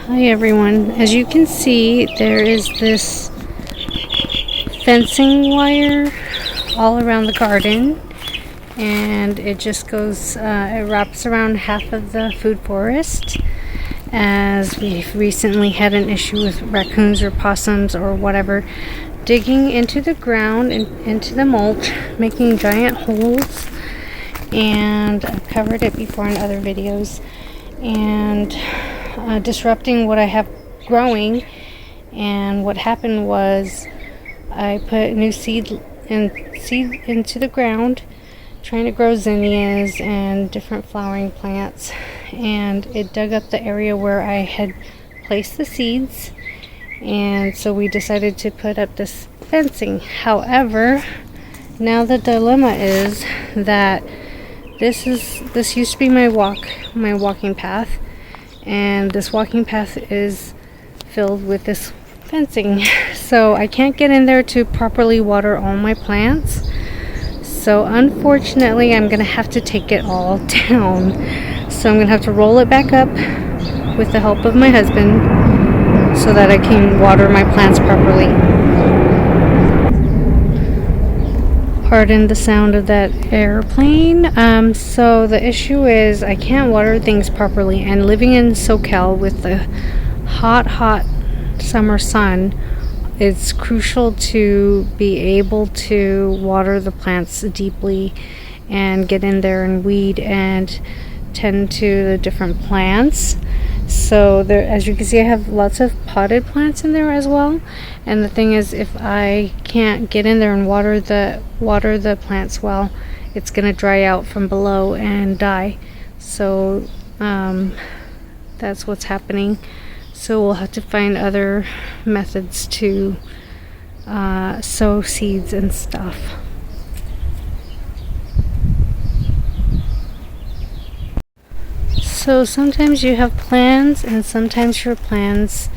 Hi everyone. As you can see, there is this fencing wire all around the garden, and it just goes, it wraps around half of the food forest, as we've recently had an issue with raccoons or possums or whatever digging into the ground and into the mulch, making giant holes, and I've covered it before in other videos, and disrupting what I have growing. And what happened was I put new seed into the ground, trying to grow zinnias and different flowering plants, and it dug up the area where I had placed the seeds, and so we decided to put up this fencing. However, now the dilemma is that this used to be my walking path, and this walking path is filled with this fencing, so I can't get in there to properly water all my plants. So unfortunately I'm gonna have to take it all down, so I'm gonna have to roll it back up with the help of my husband so that I can water my plants properly. Pardon the sound of that airplane. So the issue is I can't water things properly, and living in SoCal with the hot summer sun, it's crucial to be able to water the plants deeply and get in there and weed and tend to the different plants. So there, as you can see, I have lots of potted plants in there as well, and the thing is, if I can't get in there and water the plants well, it's going to dry out from below and die. So that's what's happening. So we'll have to find other methods to sow seeds and stuff. So sometimes you have plans, and sometimes your plans,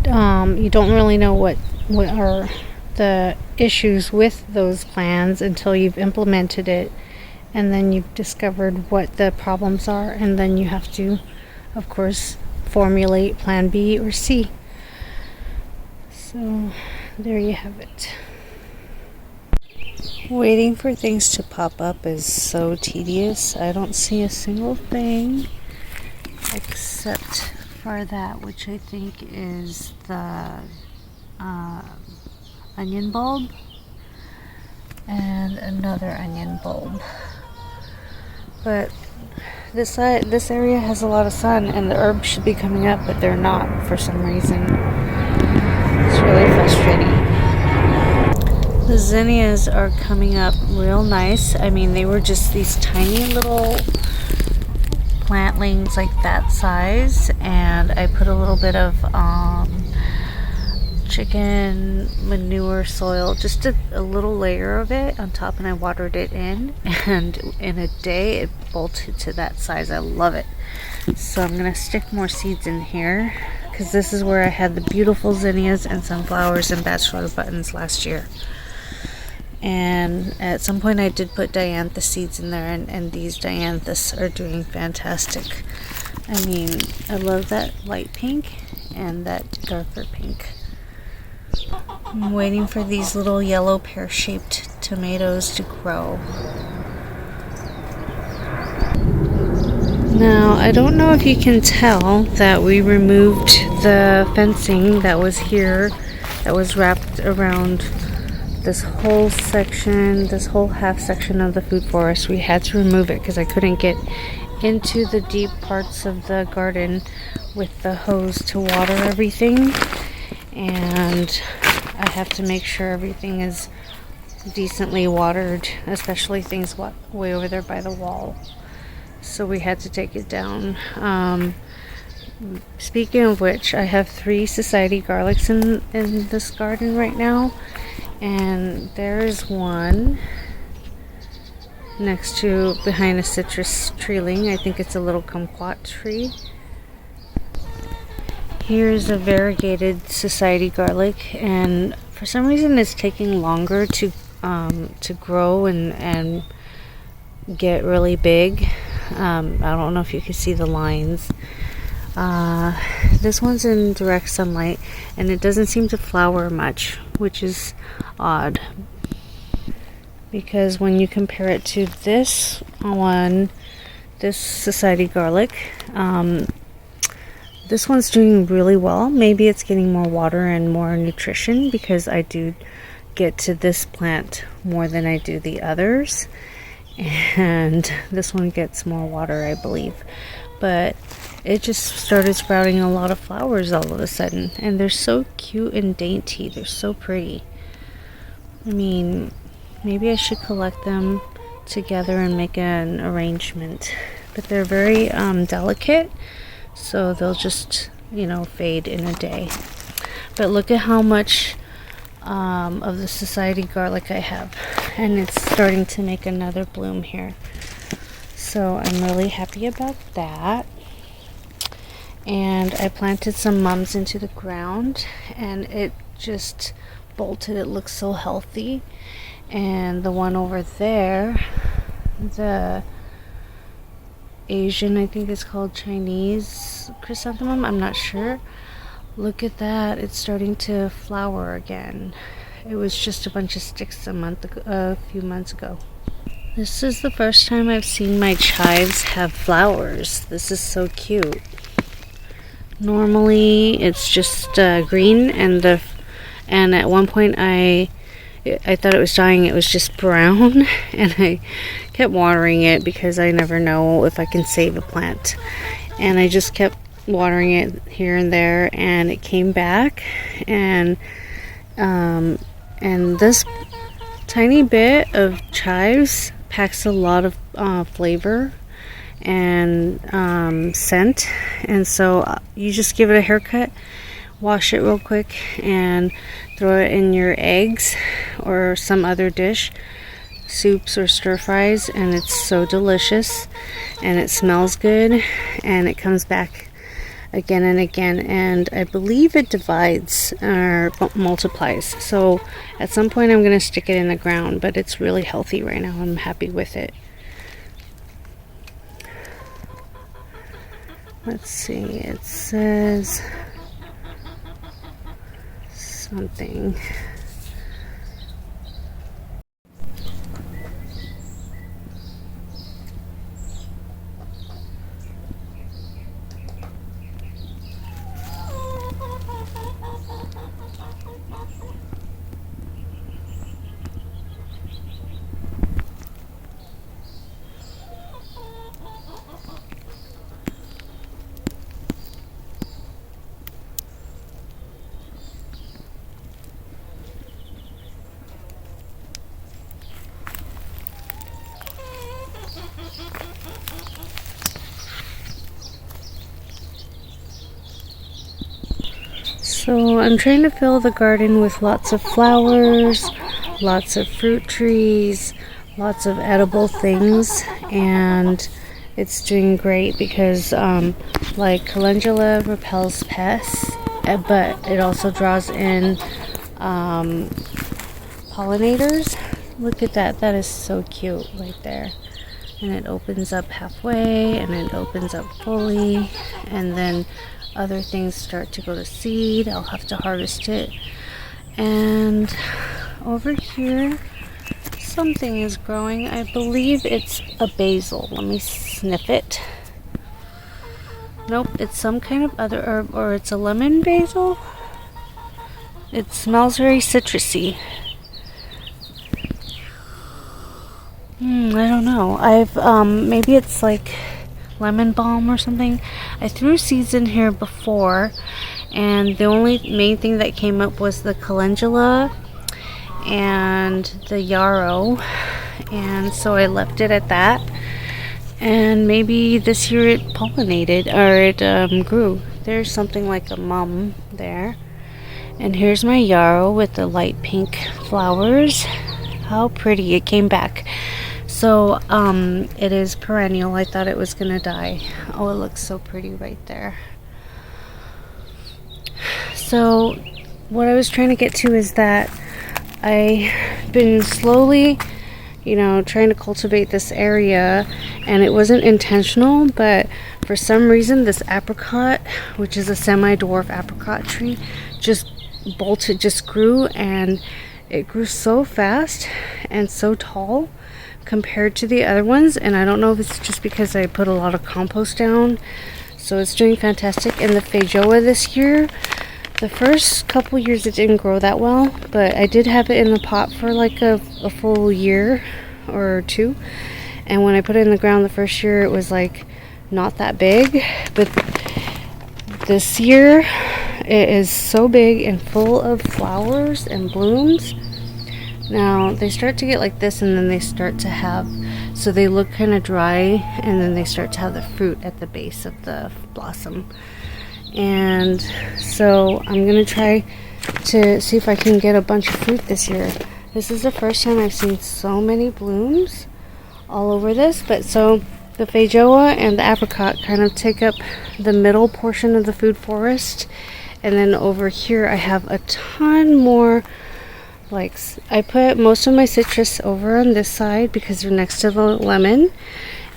you don't really know what are the issues with those plans until you've implemented it, and then you've discovered what the problems are, and then you have to, of course, formulate plan B or C. So there you have it. Waiting for things to pop up is so tedious. I don't see a single thing except for that, which I think is the onion bulb and another onion bulb. But this area has a lot of sun, and the herbs should be coming up, but they're not for some reason. It's really frustrating. The zinnias are coming up real nice. I mean, they were just these tiny little plantlings like that size, and I put a little bit of chicken manure soil, just a little layer of it on top, and I watered it in, and in a day it bolted to that size. I love it. So I'm gonna stick more seeds in here, because this is where I had the beautiful zinnias and sunflowers and bachelor buttons last year. And at some point I did put dianthus seeds in there, and these dianthus are doing fantastic. I mean, I love that light pink and that darker pink. I'm waiting for these little yellow pear-shaped tomatoes to grow. Now, I don't know if you can tell that we removed the fencing that was here, that was wrapped around this whole section, this whole half section of the food forest. We had to remove it because I couldn't get into the deep parts of the garden with the hose to water everything, and I have to make sure everything is decently watered, especially things way over there by the wall. So we had to take it down. Speaking of which, I have 3 society garlics in this garden right now, and there is one next to behind a citrus treeling. I think it's a little kumquat tree. Here's a variegated society garlic, and for some reason it's taking longer to grow and get really big. I don't know if you can see the lines. This one's in direct sunlight and it doesn't seem to flower much, which is odd because when you compare it to this one, this society garlic, this one's doing really well. Maybe it's getting more water and more nutrition because I do get to this plant more than I do the others, and this one gets more water, I believe. But it just started sprouting a lot of flowers all of a sudden, and they're so cute and dainty. They're so pretty. I mean, maybe I should collect them together and make an arrangement, but they're very delicate, so they'll just, you know, fade in a day. But look at how much of the society garlic I have, and it's starting to make another bloom here, so I'm really happy about that. And I planted some mums into the ground and it just bolted. It looks so healthy. And the one over there, the Asian, I think it's called Chinese chrysanthemum, I'm not sure. Look at that, it's starting to flower again. It was just a bunch of sticks a few months ago. This is the first time I've seen my chives have flowers. This is so cute. Normally it's just green, and at one point I thought it was dying. It was just brown, and I kept watering it because I never know if I can save a plant. And I just kept watering it here and there, and it came back, and this tiny bit of chives packs a lot of flavor and scent, and so you just give it a haircut, wash it real quick, and throw it in your eggs or some other dish, soups or stir fries, and it's so delicious and it smells good and it comes back again and again, and I believe it divides or multiplies. So at some point I'm going to stick it in the ground, but it's really healthy right now. I'm happy with it. Let's see, it says something. So I'm trying to fill the garden with lots of flowers, lots of fruit trees, lots of edible things, and it's doing great because like calendula repels pests, but it also draws in pollinators. Look at that, that is so cute right there. And it opens up halfway and it opens up fully, and then other things start to go to seed. I'll have to harvest it. And over here something is growing. I believe it's a basil. Let me sniff it. Nope, it's some kind of other herb, or it's a lemon basil. It smells very citrusy. I don't know. Maybe it's like lemon balm or something. I threw seeds in here before, and the only main thing that came up was the calendula and the yarrow, and so I left it at that. And maybe this year it pollinated, or it grew. There's something like a mum there, and here's my yarrow with the light pink flowers. How pretty. It came back. So it is perennial. I thought it was gonna die. Oh, it looks so pretty right there. So what I was trying to get to is that I've been slowly trying to cultivate this area, and it wasn't intentional, but for some reason this apricot, which is a semi-dwarf apricot tree, just grew, and it grew so fast and so tall compared to the other ones. And I don't know if it's just because I put a lot of compost down, so it's doing fantastic. And the feijoa this year, the first couple years it didn't grow that well, but I did have it in the pot for like a full year or two, and when I put it in the ground the first year, it was like not that big, but this year it is so big and full of flowers and blooms. Now they start to get like this, and then they start to have, so they look kind of dry, and then they start to have the fruit at the base of the blossom. And so I'm gonna try to see if I can get a bunch of fruit this year. This is the first time I've seen so many blooms all over this. But so the feijoa and the apricot kind of take up the middle portion of the food forest, and then over here I have a ton more. Like, I put most of my citrus over on this side because they're next to the lemon,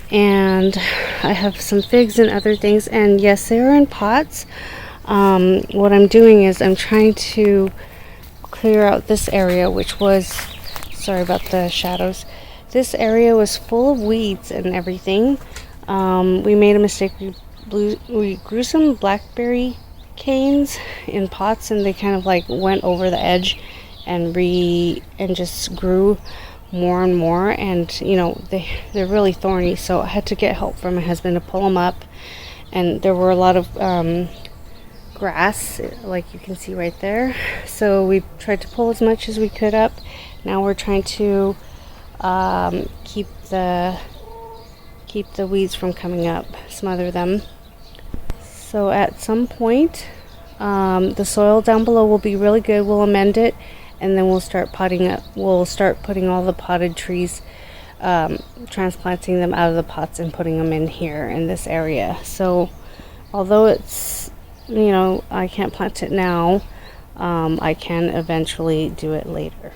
and I have some figs and other things, and yes, they are in pots. What I'm doing is I'm trying to clear out this area, which was, sorry about the shadows, this area was full of weeds and everything. We made a mistake. We grew some blackberry canes in pots, and they kind of like went over the edge and just grew more and more, and they're really thorny, so I had to get help from my husband to pull them up. And there were a lot of grass, like you can see right there, so we tried to pull as much as we could up. Now we're trying to keep the weeds from coming up, smother them. So at some point the soil down below will be really good. We'll amend it, and then we'll start potting up. We'll start putting all the potted trees, transplanting them out of the pots and putting them in here in this area. So although it's, I can't plant it now, I can eventually do it later.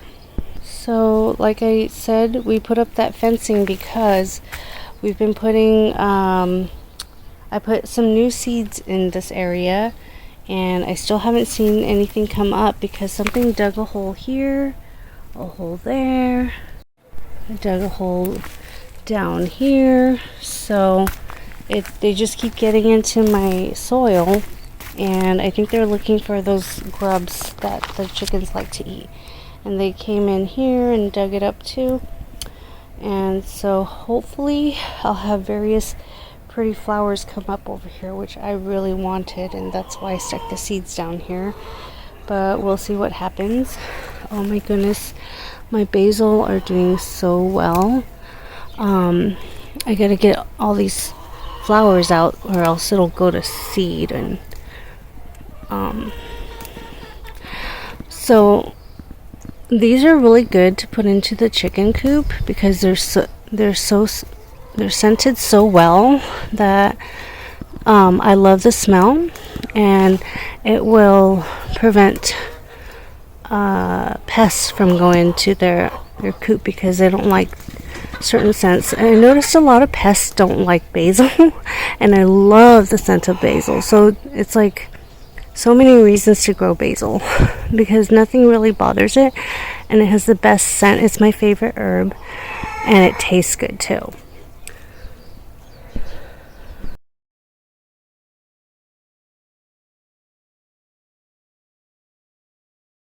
So like I said, we put up that fencing because we've been putting, I put some new seeds in this area, and I still haven't seen anything come up because something dug a hole here, a hole there, I dug a hole down here, so they just keep getting into my soil, and I think they're looking for those grubs that the chickens like to eat, and they came in here and dug it up too. And so hopefully I'll have various pretty flowers come up over here, which I really wanted, and that's why I stuck the seeds down here. But we'll see what happens. Oh my goodness, my basil are doing so well. I gotta get all these flowers out, or else it'll go to seed. And so these are really good to put into the chicken coop because they're scented so well that I love the smell, and it will prevent pests from going to their coop because they don't like certain scents. And I noticed a lot of pests don't like basil, and I love the scent of basil. So it's like so many reasons to grow basil because nothing really bothers it, and it has the best scent. It's my favorite herb, and it tastes good too.